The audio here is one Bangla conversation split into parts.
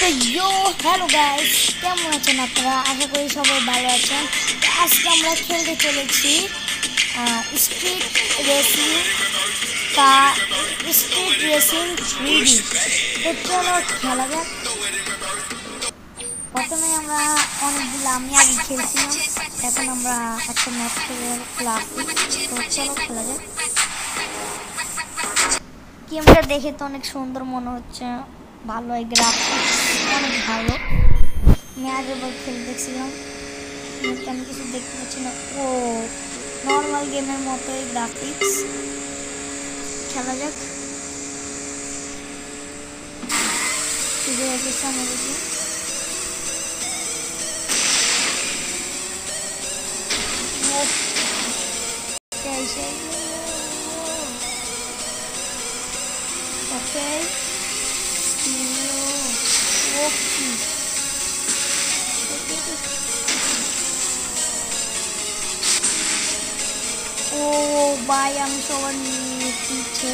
তো হ্যালো গাইস, কেমন আছেন আপনারা? আশা করি সবাই ভালো আছেন। তো আজকে আমরা খেলতে চলেছি street racing street racing 3D। তো চলো খেলা যাক। প্রথমে আমরা অনেকগুলো আমি আগে খেলছিলাম, এখন আমরা একটা ম্যাচ খেলে গ্রাফিক্স। তো চলো খেলা যাক। গেমটা দেখে তো অনেক সুন্দর মনে হচ্ছে, ভালো এই গ্রাফিক্স অনেক ভালো। আমি আগের বার খেলে দেখছিলাম, আমি কিছু দেখতে পাচ্ছি না। ও নর্মাল গেমের মতোই গ্রাফিক্স। খেলা যাক। শুরু হয়ে গেছে আমাদের গেম। Okay. ও ভাই, আমি সবার নিয়ে পিছে।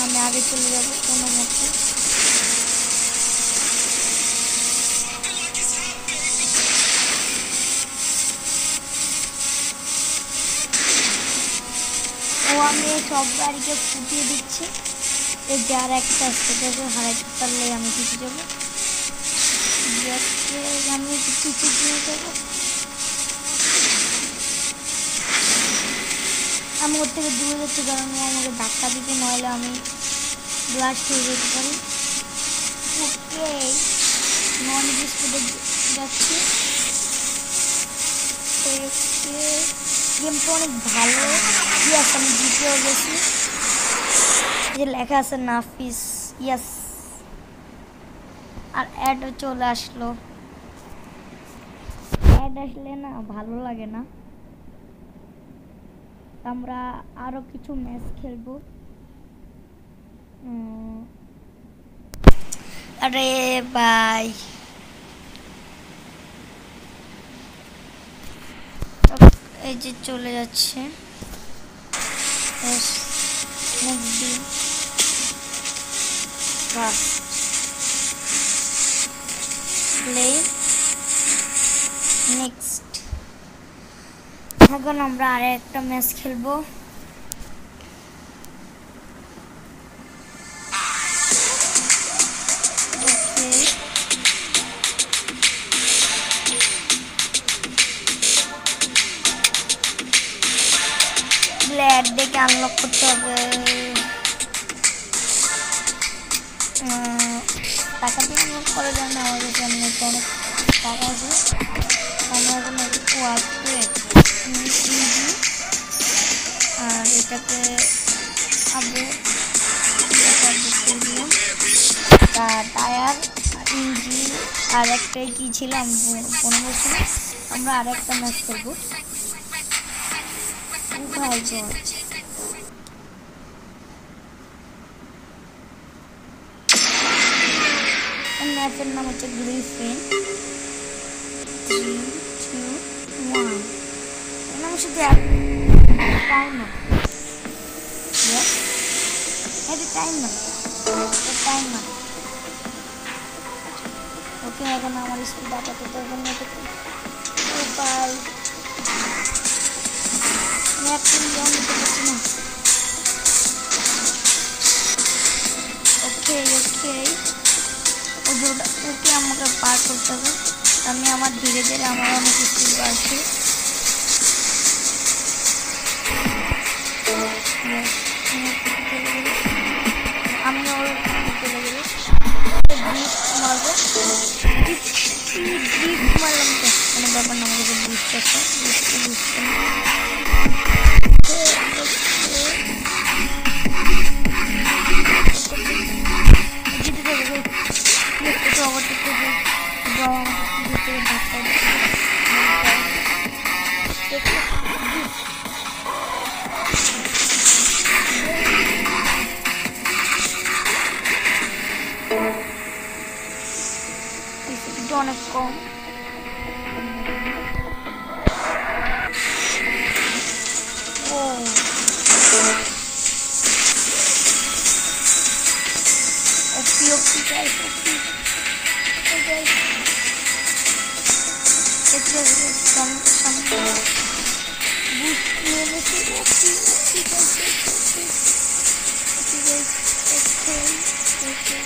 আমি আগে চলে যাবো কোনো মতে। আমি সব গাড়িকে ফুটিয়ে দিচ্ছি। এই যার একটা সেটাকে হারাইতে পারলে আমি পিছিয়ে যাবো। আমি পিছিয়ে দিয়ে যাবো। আমি ওর থেকে দূরে যাচ্ছি কারণ ও আমাকে ধাক্কা দিতে, নইলে আমি ব্লাস্ট হয়ে যেতে পারি। ওকে, নন স্পিডে যাচ্ছি। গেমটা অনেক ভালো। ইয়াস, আমি জিতেও গেছি। যে লেখা আছে নাফিস, ইয়াস। আর অ্যাডও চলে আসলো। অ্যাড আসলে না ভালো লাগে না। আমরা আরো কিছু ম্যাচ খেলবো। আরে ভাই, এই যে চলে যাচ্ছে। নেক্সট, এখন আমরা আর একটা ম্যাচ খেলবো। ব্লেড দেখে আনলক করতে হবে। টাকা দিয়ে আনলক করা যায় না, আমাদের সামনে তো অনেক টাকা আছে। আমরা এখন ওয়ার্ডে আর এটাকে টায়ার, ইঞ্জি আর একটাই কি ছিলাম 15 আমরা আর একটা ম্যাচ করবো। ম্যাচের নাম হচ্ছে গ্রিফিন 3, 2, 1। এর নাম হচ্ছে টাইমার। টাইমার। ওকে, এখন আমার স্পিড আপাতত এখন বাই। আমি একটা নিয়ম নিতে পারছি না। ওকে ওকে আমাকে পার করতে হবে। আমি আমার ধীরে ধীরে আমার অনেক স্পিড বাড়ছে। আমি ওর চলে গেলে মারবো। মারলাম তো কোনো ব্যাপার না, আমাকে বুঝতে আছে। অনেক কম। ওপি গাইস ওপি গাইস এটা সামনে বুস্ট নিয়ে নিয়েছি ওপি ওপি গাইস ওপি গাইস ওকে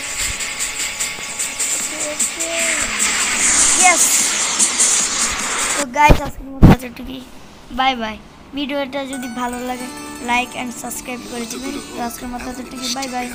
ইয়েস তো গাইস আজকের মতো এতটুকুই বাই বাই ভিডিওটা যদি ভালো লাগে লাইক এন্ড সাবস্ক্রাইব করে দিবেন আজকের মতো এতটুকুই বাই বাই